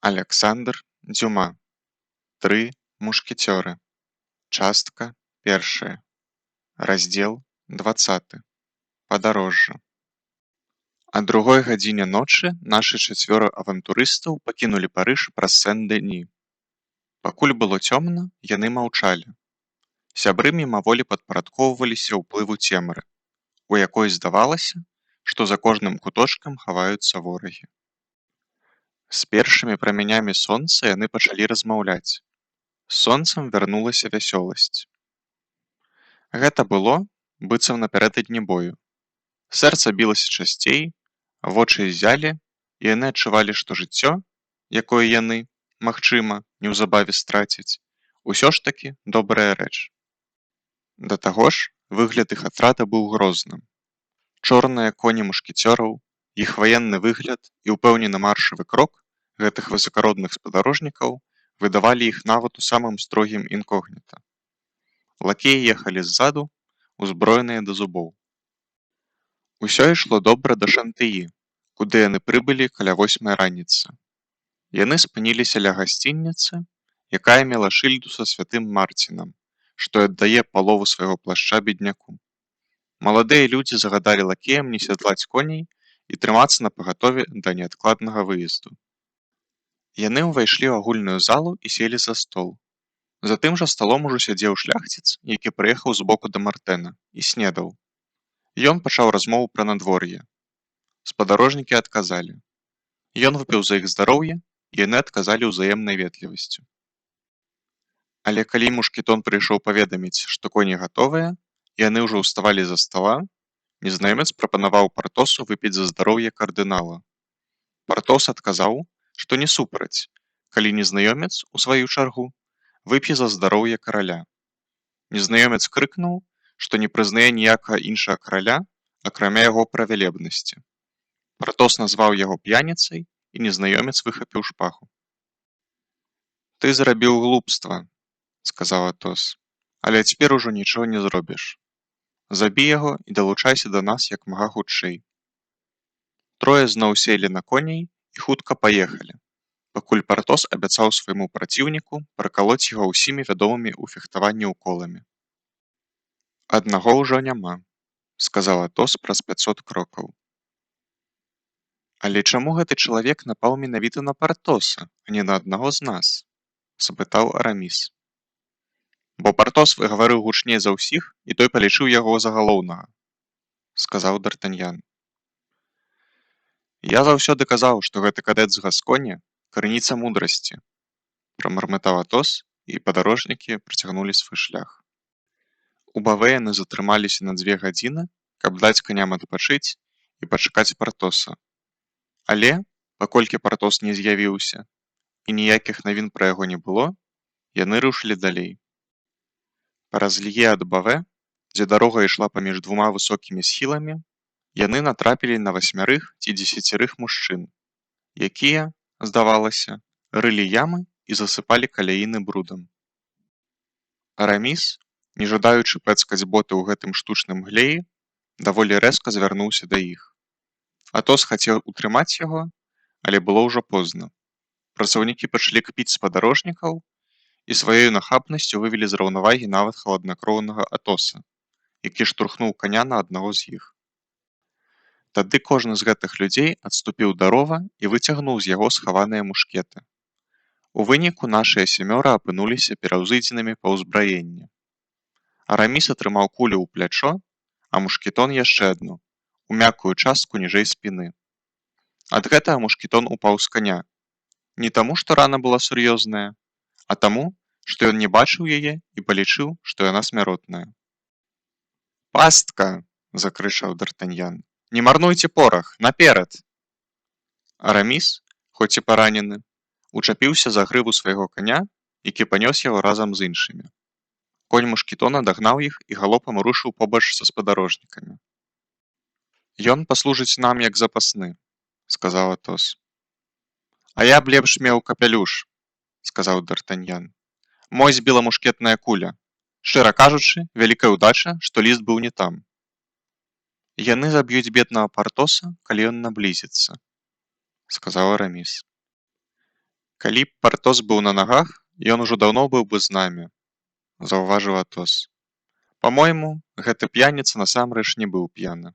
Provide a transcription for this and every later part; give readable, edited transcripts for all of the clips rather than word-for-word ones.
Аляксандр Дзюма. Тры мушкецёры. Частка першая. Раздзел 20. Падарожжа. О 2:00 ночы нашы чацвёра авантурыстаў пакінулі Парыж праз Сен-Дэні. Пакуль было цёмна, яны маўчалі. Сябры мімаволі падпарадкоўваліся ўплыву цемры, у якой здавалася, што за кожным куточкам хаваюцца ворагі. З першымі прамянямі сонца яны пачалі размаўляць. З сонцам вярнулася вясёласць. Гэта было, быццам напярэдадні бою. Сэрца білася часцей, вочы ззялі, і яны адчувалі, што жыццё, якое яны, магчыма, неўзабаве страцяць, усё ж такі добрая рэч. Да таго ж, выгляд іх атрада быў грозным. Чорныя коні мушкецёраў, іх ваенны выгляд і ўпэўнены маршавы крок гэтых высакародных спадарожнікаў выдавалі іх нават у самым строгім інкогніта. Лакеі ехалі ззаду, узброеныя да зубоў. Усё ішло добра да Шантыі, куды яны прыбылі каля 8 раніцы. Яны спыніліся ля гасцініцы, якая мела шыльду са святым Марцінам, што аддае палову свайго плашча бедняку. Маладыя людзі загадалі лакеям не сядлаць коней і трымацца напагатове да неадкладнага выезду. Яны ўвайшлі ў агульную залу і селі за стол. За тым жа сталом ужо сядзеў шляхціц, які прыехаў збоку да Мартэна, і снедаў. Ён пачаў размову пра надвор'е. Спадарожнікі адказалі. Ён выпіў за іх здароўе, і яны адказалі ўзаемнай ветлівасцю. Але калі мушкетон прыйшоў паведаміць, што коні гатовыя, і яны ўжо ўставалі за стала, незнаёмец прапанаваў Партосу выпіць за здароўе кардынала. Партос адказаў, што не супраць, калі незнаёмец, у сваю чаргу, вып'е за здароўе караля. Незнаёмец крыкнуў, што не прызнае ніякага іншага караля, акрамя яго правялебнасці. Партос назваў яго п'яніцай, і незнаёмец выхапіў шпагу. «Ты зрабіў глупства», — сказаў Атос, «але цяпер ужо нічога не зробіш. Забі яго і далучайся да нас як мага хутчэй». Трое зноў селі на коней і хутка паехалі, пакуль Партос абяцаў свайму праціўніку пракалоць яго ўсімі вядомымі ў фехтаванні уколамі. «Аднаго ўжо няма», — сказаў Атос праз 500 крокаў. «Але чаму гэты чалавек напаў менавіта на Партоса, а не на аднаго з нас?» — запытаў Араміс. «Бо Партос выгаварыў гучней за ўсіх, і той палічыў яго за галоўнага», — сказаў Д'Артаньян. «Я заўсёды казаў, што гэты кадэт з Гасконі — крыніца мудрасці», — прамармытаў Атос, і падарожнікі працягнулі свой шлях. У Баве яны затрымаліся на 2 гадзіны, каб даць каням адпачыць і пачакаць Партоса. Але, паколькі Партос не з'явіўся, і ніякіх навін пра яго не было, яны рушылі далей. Праз лье ад Баве, дзе дарога ішла паміж 2 высокімі схіламі, яны натрапілі на 8 ці 10 мужчын, якія, здавалася, рылі ямы і засыпалі каляіны брудам. Араміс, не жадаючы пэцкаць боты ў гэтым штучным глеі, даволі рэзка звярнуўся да іх. Атос хацеў утрымаць яго, але было ўжо позна. Працаўнікі пачалі кпіць спадарожнікаў і сваёй нахабнасцю вывелі з раўнавагі нават халаднакроўнага Атоса, які штурхнуў каня на аднаго з іх. Тады кожны з гэтых людзей адступіў да рова і выцягнуў з яго схаваныя мушкеты. У выніку нашыя 7 апынуліся пераўзыдзенымі па ўзбраенні. Араміс атрымаў кулю ў плячо, а мушкетон яшчэ адну, у мяккую частку ніжэй спіны. Ад гэтага мушкетон упаў з каня. Не таму, што рана была сур'ёзная, а таму, што ён не бачыў яе і палічыў, што яна смяротная. «Пастка!» — закрычаў Д'Артаньян. «Не марнуйце порах! Наперад!» Араміс, хоць і паранены, учапіўся за грыву свайго каня, які панёс яго разам з іншымі. Конь мушкетона дагнаў іх і галопам рушыў побач са спадарожнікамі. «Ён паслужыць нам як запасны», — сказаў Атос. «А я б лепш меў капялюш», — сказаў Д'Артаньян. «Мой збіла мушкетная куля. Шчыра кажучы, вялікая ўдача, што ліст быў не там». «Яны заб'юць беднага Партоса, калі ён наблізіцца», — сказаў Араміс. Калі б Партос быў на нагах, ён ужо даўно быў бы з намі, заўважыў Атос. Па-мойму, гэты п'яніца насамрэч не быў п'яны.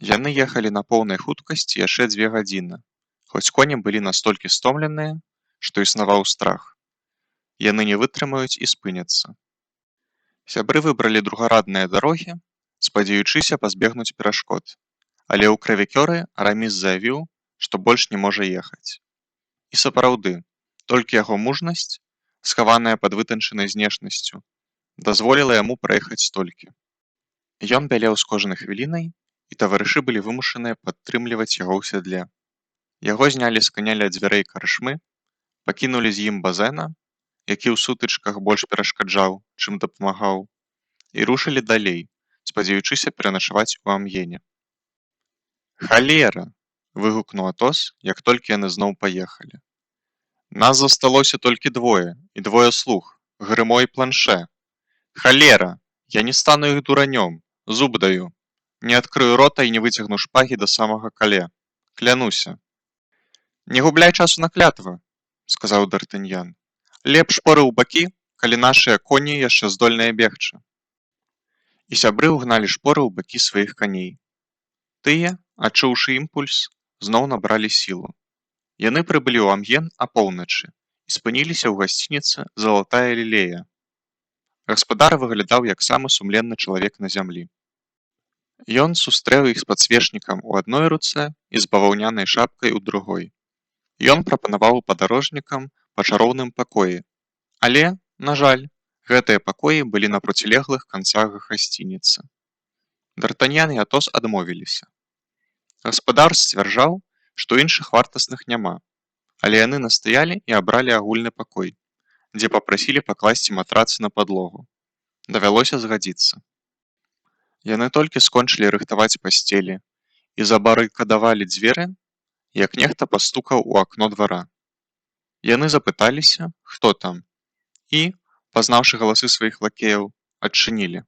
Яны ехалі на поўнай хуткасці яшчэ 2 гадзіны, хоць коні былі настолькі стомленыя, што існаваў страх. Яны не вытрымаюць і спыняцца. Сябры выбралі другарадныя дарогі, спадзеючыся пазбегнуць перашкод, але ў крывікёры Араміс заявіў, што больш не можа ехаць. І сапраўды, толькі яго мужнасць, схаваная пад вытанчанай знешнасцю, дазволіла яму праехаць столькі. Ён бялеў з кожнай хвілінай, і таварышы былі вымушаныя падтрымліваць яго ў сядле. Яго знялі з каня ля дзвярэй карчмы, пакінулі з ім Базэна, які ў сутычках больш перашкаджаў, чым дапамагаў, і рушылі далей, спадзеючыся пераначаваць у Амьене. «Халера!» – выгукнуў Атос, як толькі яны зноў паехалі. «Нас засталося толькі двое, і двое слуг, Грымо і Планшэ. Халера! Я не стану іх дуранём, зуб даю. Не адкрыю рота і не выцягну шпагі да самага кале. Клянуся!» «Не губляй часу на клятвы!» – сказаў Д'Артаньян. «Лепш шпоры ў бакі, калі нашыя коні яшчэ здольныя бегчы». І сябры ўгналі шпоры ў бакі сваіх каней. Тыя, адчуўшы імпульс, зноў набралі сілу. Яны прыбылі ў Амьен апоўначы і спыніліся ў гасцініцы «Залатая лілея». Гаспадар выглядаў як самы сумленны чалавек на зямлі. Ён сустрэў іх з падсвечнікам у адной руцэ і з баваўнянай шапкай у другой. Ён прапанаваў падарожнікам па чароўным пакоі, але, на жаль, гэтыя пакоі былі на процілеглых канцах гасцініцы. Д'Артаньян і Атос адмовіліся. Гаспадар сцвярджаў, што іншых вартасных няма, але яны настаялі і абралі агульны пакой, дзе папрасілі пакласці матрацы на падлогу. Давялося згадзіцца. Яны толькі скончылі рыхтаваць пасцелі і забарыкадавалі дзверы, як нехта пастукаў у акно двара. Яны запыталіся, хто там, і, пазнаўшы галасы сваіх лакеяў, адчынілі.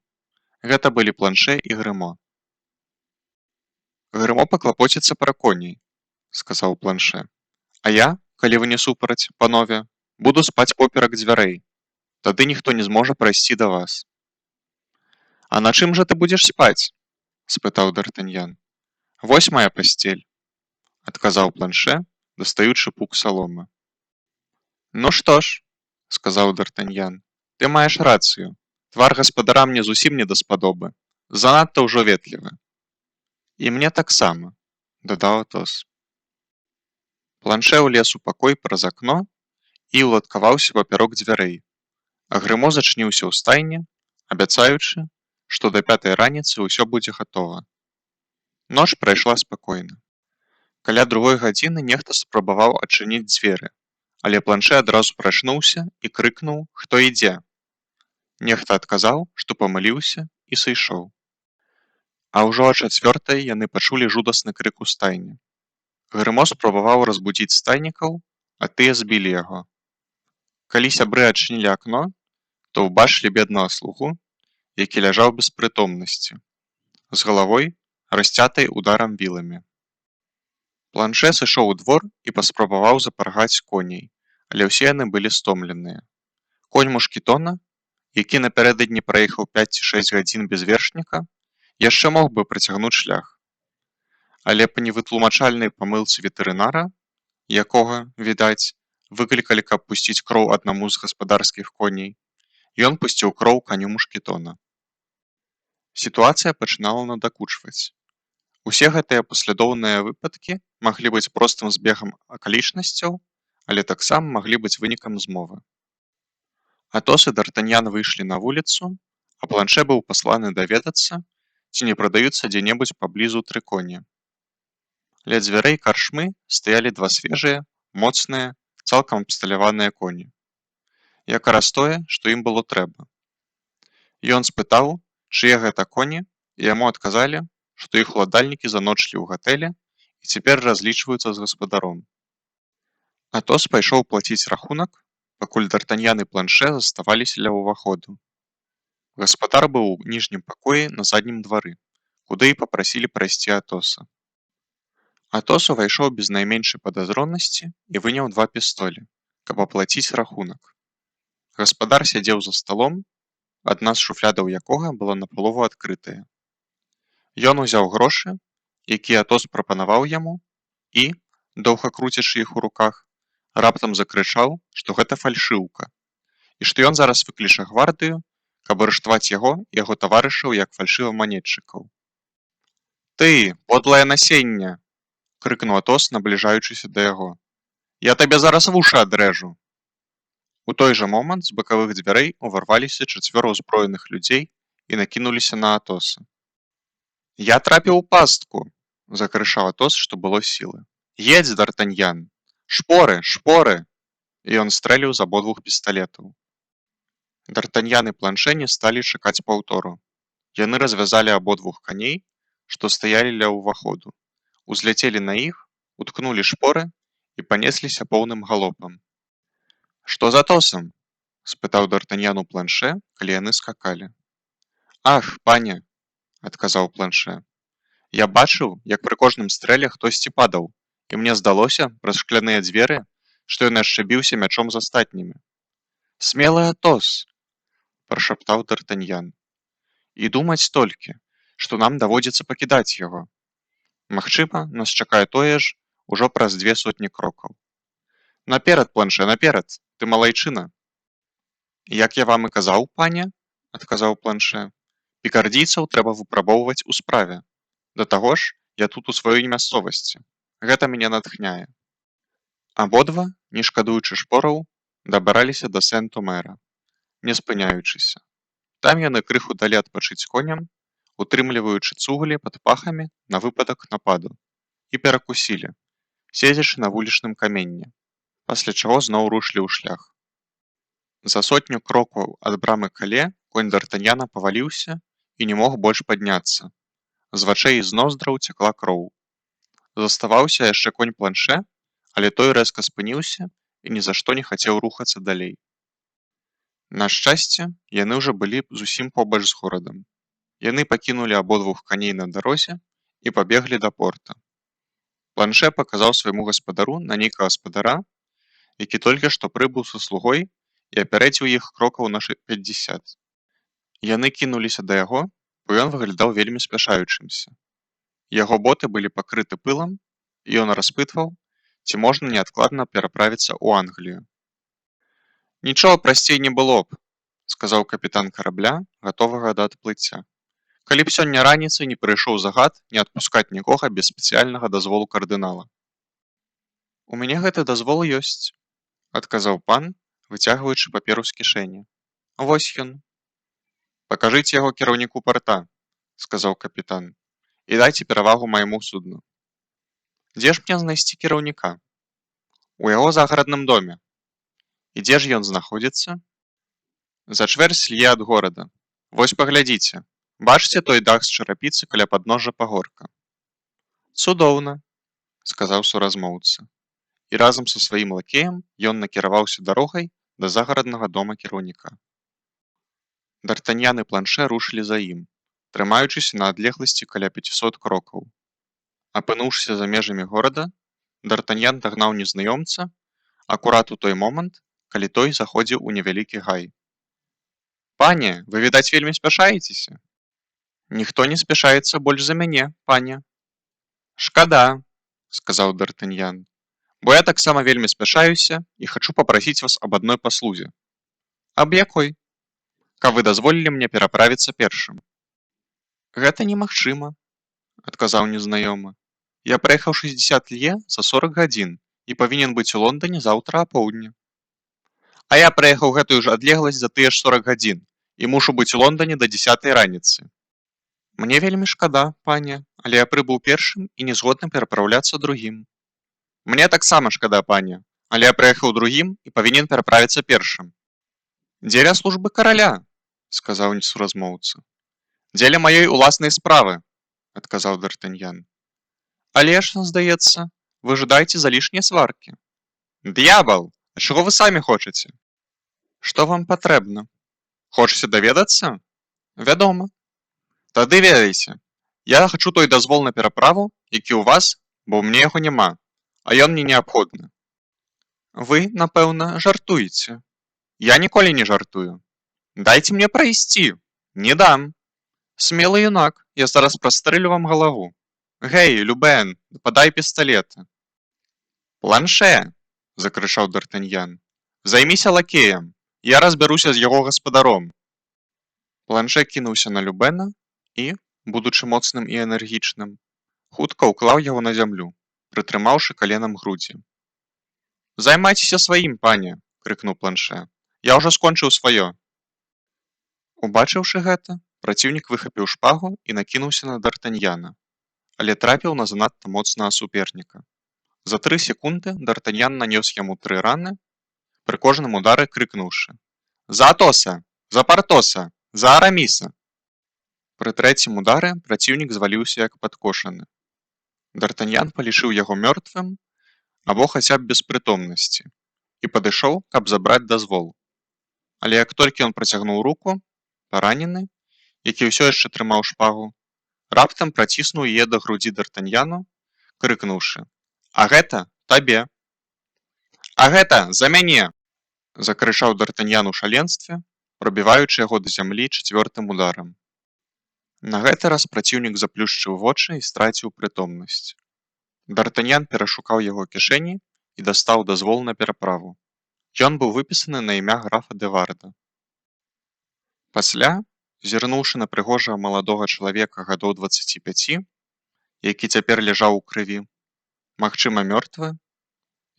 Гэта былі Планшэ і Грымо. «Грымо паклапоціцца пра коней», – сказаў Планшэ. «А я, калі вы не супраць, панове, буду спаць поперак дзвярэй. Тады ніхто не зможа прайсці да вас». «А на чым жа ты будзеш спаць?» – спытаў Д'Артаньян. «Вось мая пасцель», – адказаў Планшэ, дастаючы пук саломы. «Ну што ж», – сказаў Д'Артаньян, – «ты маеш рацыю. Твар гаспадара мне зусім не даспадобы. Занадта ўжо ветлівы». «І мне таксама», – дадаў Атос. Планшэ ўлез у пакой праз акно і ўладкаваўся папярок дзвярэй, а Грымо зачыніўся ў стайні, абяцаючы, што да 5 раніцы ўсё будзе гатова. Ноч прайшла спакойна. Каля 2 гадзіны нехта спрабаваў адчыніць дзверы, але Планшэ адразу прачнуўся і крыкнуў, хто ідзе. Нехта адказаў, што памыліўся і сышоў. А ўжо о 4 яны пачулі жудасны крык у стайні. Грымо спрабаваў разбудзіць стайнікаў, а тыя збілі яго. Калі сябры адчынілі акно, то ўбачылі беднага слугу, які ляжаў без прытомнасці, з галавой, расцятай ударам віламі. Планшэ сышоў у двор і паспрабаваў запрагаць коней, але ўсе яны былі стомленыя. Конь Мушкетона, які напярэдадні праехаў 5 ці 6 гадзін без вершніка, яшчэ мог бы працягнуць шлях. Але па невытлумачальнай памылцы ветэрынара, якога, відаць, выклікалі, каб пусціць кроў аднаму з гаспадарскіх коней, ён пусціў кроў каню Мушкетона. Сітуацыя пачынала надакучваць. Усе гэтыя паслядоўныя выпадкі маглі быць простым збегам акалічнасцяў, але таксама маглі быць вынікам змовы. Атос і Д'Артаньян выйшлі на вуліцу, а Планшэ быў пасланы даведацца, ці не прадаюцца дзе-небудзь паблізу 3 коні. Ля дзвярэй карчмы стаялі 2 свежыя, моцныя, цалкам абсталяваныя коні. Якраз тое, што ім было трэба. Ён спытаў, чые гэта коні, і яму адказалі, што іх уладальнікі заночылі ў гатэле і цяпер разлічваюцца з гаспадаром. Атос пайшоў плаціць рахунак, пакуль Д'Артаньян і Планшэ заставаліся ля ўваходу. Гаспадар быў у ніжнім пакоі на заднім двары, куды і папрасілі прайсці Атоса. Атос увайшоў без найменшай падазронасці і выняў 2 пістолі, каб аплаціць рахунак. Гаспадар сядзеў за сталом, адна з шуфлядаў якога была напалову адкрытая. Ён узяў грошы, якія Атос прапанаваў яму, і, доўга круцячы іх у руках, раптам закрычаў, што гэта фальшыўка, і што ён зараз выкліча гвардыю, каб арыштаваць яго і яго таварышаў як фальшываманетчыкаў. «Ты, подлае насенне!» — крыкнуў Атос, набліжаючыся да яго. «Я табе зараз вушы адрэжу!» У той жа момант з бакавых дзвярэй уварваліся 4 ўзброеных людзей і накінуліся на Атоса. «Я трапіў у пастку!» — закрычаў Атос, што было сілы. «Едзь, Д'Артаньян! Шпоры, шпоры!» І ён стрэліў з абодвух пісталетаў. Д'Артаньян і Планшэ не сталі чакаць паўтору. Яны развязалі абодвух каней, што стаялі ля ўваходу, узляцелі на іх, уткнулі шпоры і панесліся поўным галопам. «Што з Атосам?» — спытаў Д'Артаньян у Планшэ, калі яны скакалі. «Ах, пане!» — адказаў Планшэ. «Я бачыў, як пры кожным стрэле хтосьці падаў, і мне здалося праз шкляныя дзверы, што ён яшчэ біўся мячом з астатнімі». «Смелы Атос!» — прашаптаў Д'Артаньян. «І думаць толькі, што нам даводзіцца пакідаць яго. Магчыма, нас чакае тое ж ужо праз 200 крокаў. Наперад, Планшэ, наперад, ты малайчына!» «Як я вам і казаў, пане, — адказаў Планшэ, — пікардійцаў трэба выпрабоўваць у справе. Да таго ж, я тут у сваёй мясцовасці. Гэта мяне натхняе». Абодва, не шкадуючы шпораў, дабраліся да Сент-Умэра, не спыняючыся. Там яны крыху далі адпачыць коням, утрымліваючы цуглі пад пахамі на выпадак нападу, і перакусілі, седзячы на вулічным каменні, пасля чаго зноў рушылі ў шлях. За 100 крокаў ад брамы Кале конь Д'Артаньяна паваліўся і не мог больш падняцца. З вачэй і з ноздраў цякла кроў. Заставаўся яшчэ конь Планшэ, але той рэзка спыніўся і ні за што не хацеў рухацца далей. На шчасце, яны ўжо былі зусім побач з горадам. Яны пакінулі абодвух каней на дарозе і пабеглі да порта. Планшэ паказаў свайму гаспадару на нейкага спадара, які толькі што прыбыў са слугой і апярэдзіў іх крокаў на 50. Яны кінуліся да яго, бо ён выглядаў вельмі спяшаючымся. Яго боты былі пакрыты пылам, і ён распытваў, ці можна неадкладна пераправіцца ў Англію. «Нічога прасцей не было б», — сказаў капітан карабля, гатовага да адплыцця, «калі б сёння раніцай не прыйшоў загад не адпускаць нікога без спецыяльнага дазволу кардынала». «У мяне гэты дазвол ёсць», — адказаў пан, выцягваючы паперу з кішэні. «Вось ён». «Пакажыце яго кіраўніку парта», — сказаў капітан, «і дайце перавагу майму судну». «Дзе ж мне знайсці кіраўніка?» «У яго загарадным доме». «І дзе ж ён знаходзіцца?» «За чвэрць лье ад горада. Вось паглядзіце. Бачыце той дах з чарапіцы каля падножжа пагорка?» «Цудоўна», — сказаў суразмоўца. І разам са сваім лакеем ён накіраваўся дарогай да загараднага дома кіраўніка. Д'Артаньян і Планшэ рушылі за ім, трымаючыся на адлегласці каля 500 крокаў. Апынуўшыся за межамі горада, Д'Артаньян дагнаў незнаёмца акурат у той момант, калі той заходзіў у невялікі гай. «Пане, вы, відаць, вельмі спяшаецеся?» «Ніхто не спяшаецца больш за мяне, пане». «Шкада», — сказаў Д'Артаньян, «бо я таксама вельмі спяшаюся і хачу папрасіць вас аб адной паслузе». «Аб якой?» «Каб вы дазволілі мне пераправіцца першым». «Гэта немагчыма», — адказаў незнаёмы. «Я праехаў 60 лье за 40 гадзін і павінен быць у Лондане заўтра апоўдні». «А я праехаў гэтую ж адлегласць за тыя ж 40 гадзін і мушу быць у Лондане да 10 раніцы». «Мне вельмі шкада, пане, але я прыбыў першым і не згодны перапраўляцца другім». «Мне таксама шкада, пане, але я праехаў другім і павінен пераправіцца першым». «Дзеля службы караля», — сказаў несуразмоўца. «Дзеля маёй уласнай справы», — адказаў Д'Артаньян. «Але ж, здаецца, вы жадаеце залішняй сваркі». «Д'ябал! А чаго вы самі хочаце?» «Што вам патрэбна?» «Хочаце даведацца?» «Вядома». «Тады ведайце, я хачу той дазвол на пераправу, які ў вас, бо ў мне яго няма, а ён мне неабходны. Вы, напэўна, жартуеце. Я ніколі не жартую. Дайце мне прайсці. Не дам. Смелы юнак, я зараз прастрэлю вам галаву. Гэй, Любен, падай пісталеты. Планшэ, закрычаў Д'Артаньян. Займіся лакеем. Я разбяруся з яго гаспадаром. Планшэ кінуўся на Любена і, будучы моцным і энергічным, хутка ўклаў яго на зямлю, прытрымаўшы каленам грудзі. Займайцеся сваім, пане, крыкнуў Планшэ. Я ўжо скончыў сваё. Убачыўшы гэта, праціўнік выхапіў шпагу і накінуўся на Д'Артаньяна, але трапіў на занадта моцнага суперніка. За 3 секунды Д'Артаньян нанёс яму 3 раны, пры кожным удары крыкнуўшы: «За Атоса! За Партоса! За Араміса!» Пры 3-м удары праціўнік зваліўся як падкошаны. Д'Артаньян палічыў яго мёртвым або хаця б без прытомнасці і падышоў, каб забраць дазвол. Але як толькі ён працягнуў руку, паранены, які ўсё яшчэ трымаў шпагу, раптам праціснуў яе да грудзі Д'Артаньяну, крыкнуўшы: «А гэта табе!» «А гэта за мяне!» — закрычаў Д'Артаньян у шаленстве, прабіваючы яго да зямлі 4-м ударам. На гэты раз праціўнік заплюшчыў вочы і страціў прытомнасць. Д'Артаньян перашукаў яго кішэні і дастаў дазвол на пераправу. Ён быў выпісаны на імя графа Дэварда. Пасля, зірнуўшы на прыгожага маладога чалавека гадоў 25, які цяпер ляжаў у крыві, магчыма мёртвы,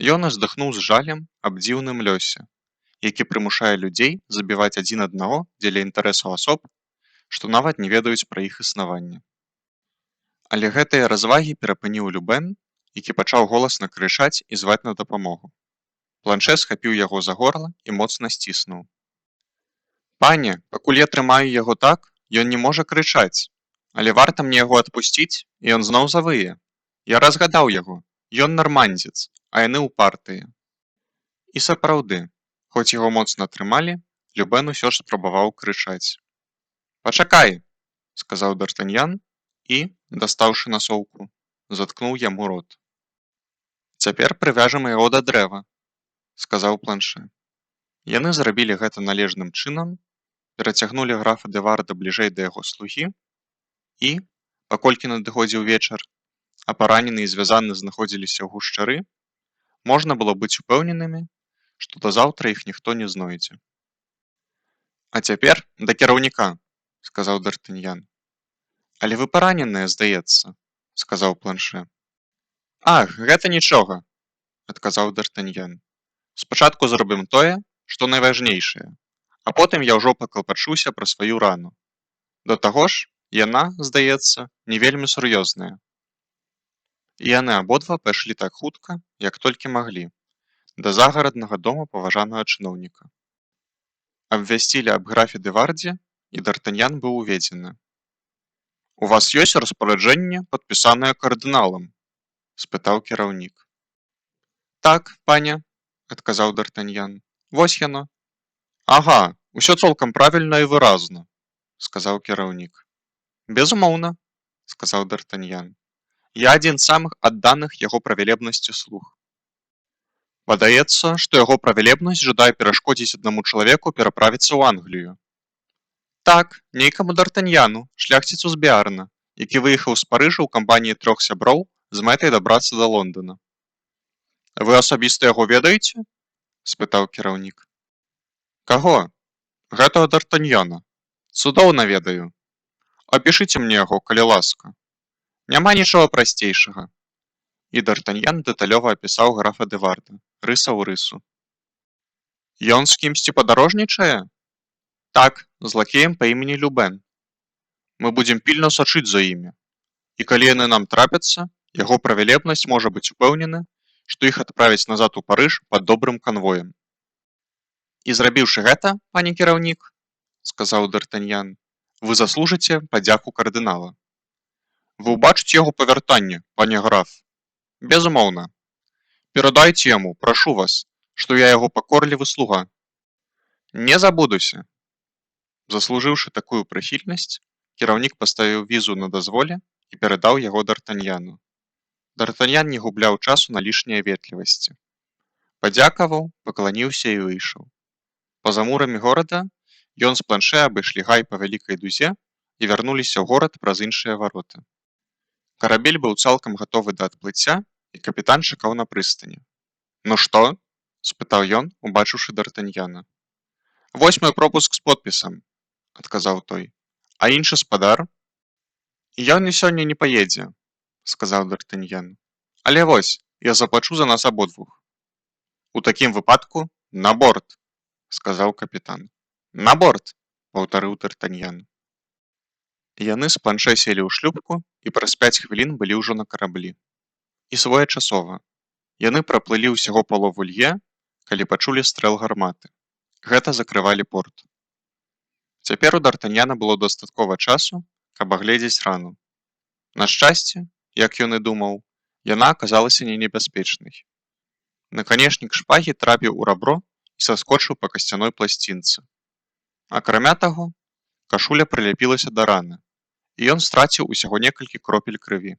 ён уздыхнуў з жалем аб дзіўным лёсе, які прымушае людзей забіваць адзін аднаго дзеля інтарэсаў асоб, што нават не ведаюць пра іх існаванне. Але гэтыя развагі перапыніў Любен, які пачаў голасна крычаць і зваць на дапамогу. Планшэ схапіў яго за горла і моцна сціснуў. «Пане, пакуль я трымаю яго так, ён не можа крычаць, але варта мне яго адпусціць, і ён зноў завые. Я разгадаў яго, ён нармандзец, а яны ўпартыя». І сапраўды, хоць яго моцна трымалі, Любен усё ж спрабаваў крычаць. «Пачакай!» — сказаў Д'Артаньян і, дастаўшы насоўку, заткнуў яму рот. «Цяпер прывяжам яго да дрэва», — сказаў Планшэ. Яны зрабілі гэта належным чынам, перацягнулі графа Дэварда бліжэй да яго слугі і, паколькі надыходзіў вечар, а паранены і звязаны знаходзіліся ў гушчары, можна было быць упэўненымі, што да заўтра іх ніхто не знойдзе. «А цяпер да кіраўніка», — сказаў Д'Артаньян. «Але вы параненыя, здаецца», — сказаў Планшэ. «Ах, гэта нічога», — адказаў Д'Артаньян. «Спачатку зробім тое, што найважнейшае, а потым я ўжо паклапачуся пра сваю рану. Да таго ж, яна, здаецца, не вельмі сур'ёзная». І яны абодва пайшлі так хутка, як толькі маглі, да загараднага дома паважанага чыноўніка. Абвясцілі аб графе Дэвардзе, і Д'Артаньян быў уведзены. «У вас ёсць распараджэнне, падпісанае кардыналам?» — спытаў кіраўнік. «Так, пане», — адказаў Д'Артаньян. «Вось яно». «Ага, усё цалкам правільна і выразна», — сказаў кіраўнік. «Безумоўна», — сказаў Д'Артаньян. «Я адзін з самых адданых яго правілебнасці слуг. Падаецца, што яго правілебнасць жадае перашкодзіць аднаму чалавеку пераправіцца ў Англію». «Так, нейкаму Д'Артаньяну, шляхціцу з Біарна, які выехаў з Парыжа ў кампаніі 3 сяброў з мэтай дабрацца да Лондона». «Вы асабіста яго ведаеце?» — спытаў кіраўнік. «Каго?» «Гэтага Д'Артаньяна. Цудоўна ведаю. Апішыце мне яго, калі ласка. Няма нічога прасцейшага». І Д'Артаньян дэталёва апісаў графа Дэварда, рыса ў рысу. «Ён з кімсьці падарожнічае?» «Так, з лакеем па імені Любен. Мы будзем пільна сачыць за імі. І калі яны нам трапяцца, яго правілебнасць можа быць упэўнены, што іх адправяць назад у Парыж пад добрым канвоем». «І зрабіўшы гэта, пане кіраўнік, — сказаў Д'Артаньян, — вы заслужыце падзяку кардынала». «Вы ўбачыце яго павяртанне, пане граф?» «Безумоўна. Перадайце яму, прашу вас, што я яго пакорлівы слуга». «Не забудуся». Заслужыўшы такую прыхільнасць, кіраўнік паставіў візу на дазволе і перадаў яго Д'Артаньяну. Д'Артаньян не губляў часу на лішнія ветлівасці. Падзякаваў, пакланіўся і выйшаў. Па-за мурамі горада ён з планшэ абышлі гай па вялікай дузе і вярнуліся ў горад праз іншыя вароты. Карабель быў цалкам гатовы да адплыцця, і капітан чакаў на прыстані. «Ну што?» – спытаў ён, убачыўшы Д'Артаньяна. «Вось мой пропуск з подпісам», – адказаў той. «А іншы спадар?» «Ён і сёння не паедзе», – сказаў Д'Артаньян. «Але вось, я заплачу за нас абодвух». «У такім выпадку на борт», – сказаў капітан. «На борт», – паўтарыў Д'Артаньян. Яны з планшэ селі ў шлюпку і праз 5 хвілін былі ўжо на караблі. І своечасова. Яны праплылі ўсяго палову лье, калі пачулі стрэл гарматы. Гэта закрывалі порт. Цяпер у Д'Артаньяна было дастаткова часу, каб агледзець рану. На шчасце, як ён і думаў, яна аказалася не небяспечнай. Наканечнік шпагі трапіў у рабро і саскочыў па касцяной пласцінцы. Акрамя таго, кашуля прыляпілася да раны, і ён страціў усяго некалькі кропель крыві.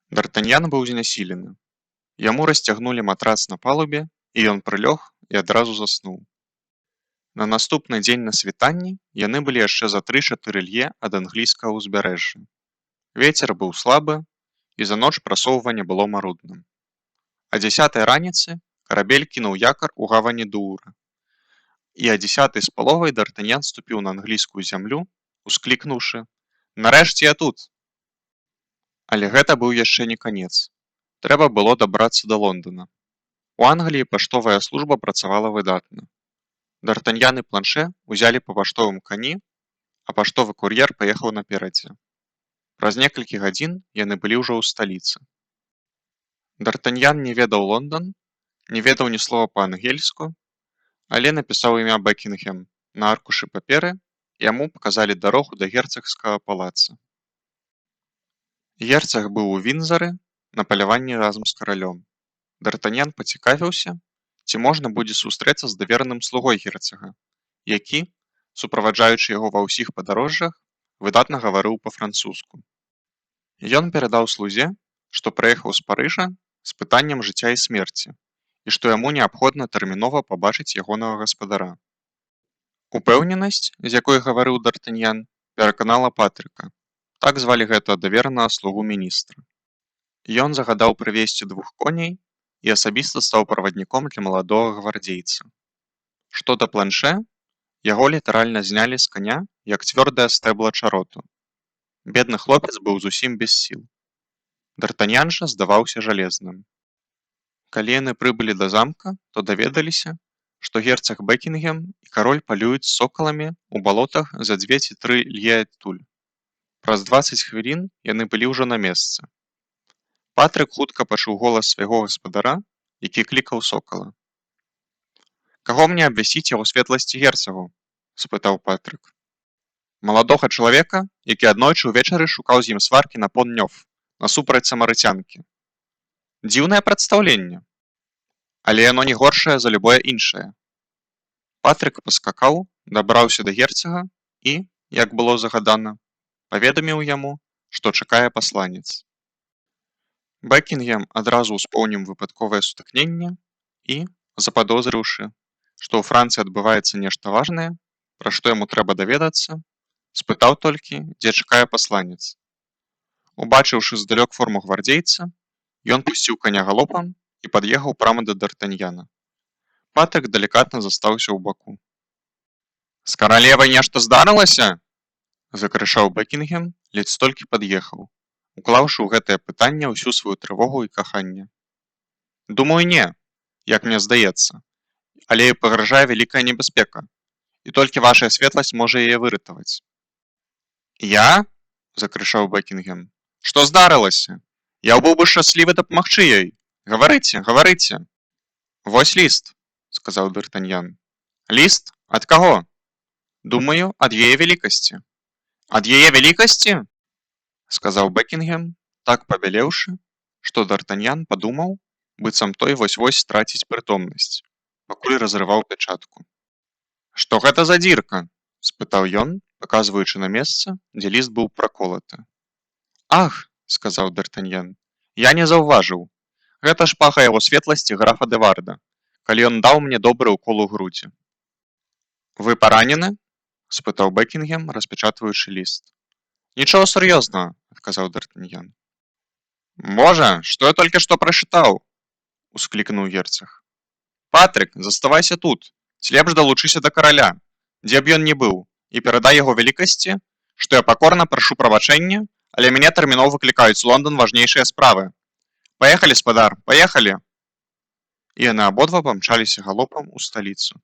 Д'Артаньян быў знясілены. Яму расцягнулі матрац на палубе, і ён прылёг і адразу заснуў. На наступны дзень на світанні яны былі яшчэ за 3-4 лье ад англійскага ўзбярэжжа. Вецер быў слабы, і за ноч прасоўванне было марудным. А 10-й раніцы карабель кінуў якар у гавані Дуура. І а 10-й з паловай Д'Артаньян ступіў на англійскую зямлю, усклікнуўшы: «Нарэшце я тут!» Але гэта быў яшчэ не канец. Трэба было дабрацца да Лондона. У Англіі паштовая служба працавала выдатна. Д'Артаньян і планшэ узялі па паштовым кані, а паштовы кур'ер паехаў наперадзе. Праз некалькі гадзін яны былі ўжо ў сталіцы. Д'Артаньян не ведаў Лондан, не ведаў ні слова па-ангельску, але напісаў імя Бекінгем на аркушы паперы, і яму паказалі дарогу да герцагскага палаца. Герцаг быў у Віндзары на паляванні разам з каралём. Д'Артаньян пацікавіўся, ці можна будзе сустрэцца з давераным слугой герцага, які, суправаджаючы яго ва ўсіх падарожжах, выдатна гаварыў па-французску. Ён перадаў слузе, што прыехаў з Парыжа з пытаннем жыцця і смерці, і што яму неабходна тэрмінова пабачыць ягонага гаспадара. Упэўненасць, з якой гаварыў Д'Артаньян, пераканала Патрыка. Так звалі гэтага даверанага слугу міністра. Ён загадаў прывезці 2 коней і асабіста стаў правадніком для маладога гвардзейца. Што да планшэ, яго літаральна знялі з каня, як цвёрдае стэбла чароту. Бедны хлопец быў зусім без сіл. Д'Артаньян жа здаваўся жалезным. Калі яны прыбылі да замка, то даведаліся, што герцаг Бекінгем і кароль палююць з сокаламі ў балотах за 2 ці 3 лье адтуль. Праз 20 хвілін яны былі ўжо на месцы. Патрык хутка пачуў голас свайго гаспадара, які клікаў сокала. «Каго мне абвясціць яго светласці герцагу?» – спытаў Патрык. «Маладога чалавека, які аднойчы ўвечары шукаў з ім сваркі на Пон-Нёв, насупраць самарыцянкі. Дзіўнае прадстаўленне, але яно не горшае за любое іншае». Патрык паскакаў, дабраўся да герцага і, як было загадана, паведаміў яму, што чакае пасланец. Бекінгем адразу ўспомніў выпадковае сутыкненне і, западозрыўшы, што ў Францыі адбываецца нешта важнае, пра што яму трэба даведацца, спытаў толькі, дзе чакае пасланец. Убачыўшы здалёк форму гвардзейца, ён пусціў каня галопам і пад'ехаў прама да Д'Артаньяна. Патрык далікатна застаўся ў баку. «З каралевай нешта здарылася?» – закрычаў Бекінгем, ледзь толькі пад'ехаў, уклаўшы ў гэтае пытанне ўсю сваю трывогу і каханне. «Думаю, не, як мне здаецца, але і пагражае вялікая небяспека, і толькі вашая светласць можа яе выратаваць». «Я?» – закрычаў Бекінгем. «Што здарылася? Я быў бы шчаслівы дапамагчы ёй. Гаварыце, гаварыце». «Вось ліст», – сказаў Д'Артаньян. «Ліст? Ад каго?» «Думаю, ад яе вялікасці». «Ад яе вялікасці?» – сказаў Бекінгем, так пабялеўшы, што Д'Артаньян падумаў, быццам той вось-вось страціць прытомнасць, пакуль разрываў пячатку. «Што гэта за дзірка?» – спытаў ён, паказваючы на месца, дзе ліст быў праколаты. «Ах!» – сказаў Д'Артаньян. Я не заўважыў. Гэта шпага яго светласці графа Дэварда, калі ён даў мне добры ўкол у грудзі. Вы паранены? Спытаў Бекінгем, распечатваючы ліст. Нічого сур'ёзнага, адказаў Д'Артаньян. Божа, што я толькі што прачытаў? Усклікнуў герцаг. Патрык, заставайся тут, ці лепш далучыся да караля, дзе б ён ні быў, і перадай яго вялікасці, што я пакорна прашу прабачэння, але мяне тэрмінова выклікаюць у Лондан важнейшыя справы. Паехалі, спадар, паехалі! І яны абодва памчаліся галопам у сталіцу.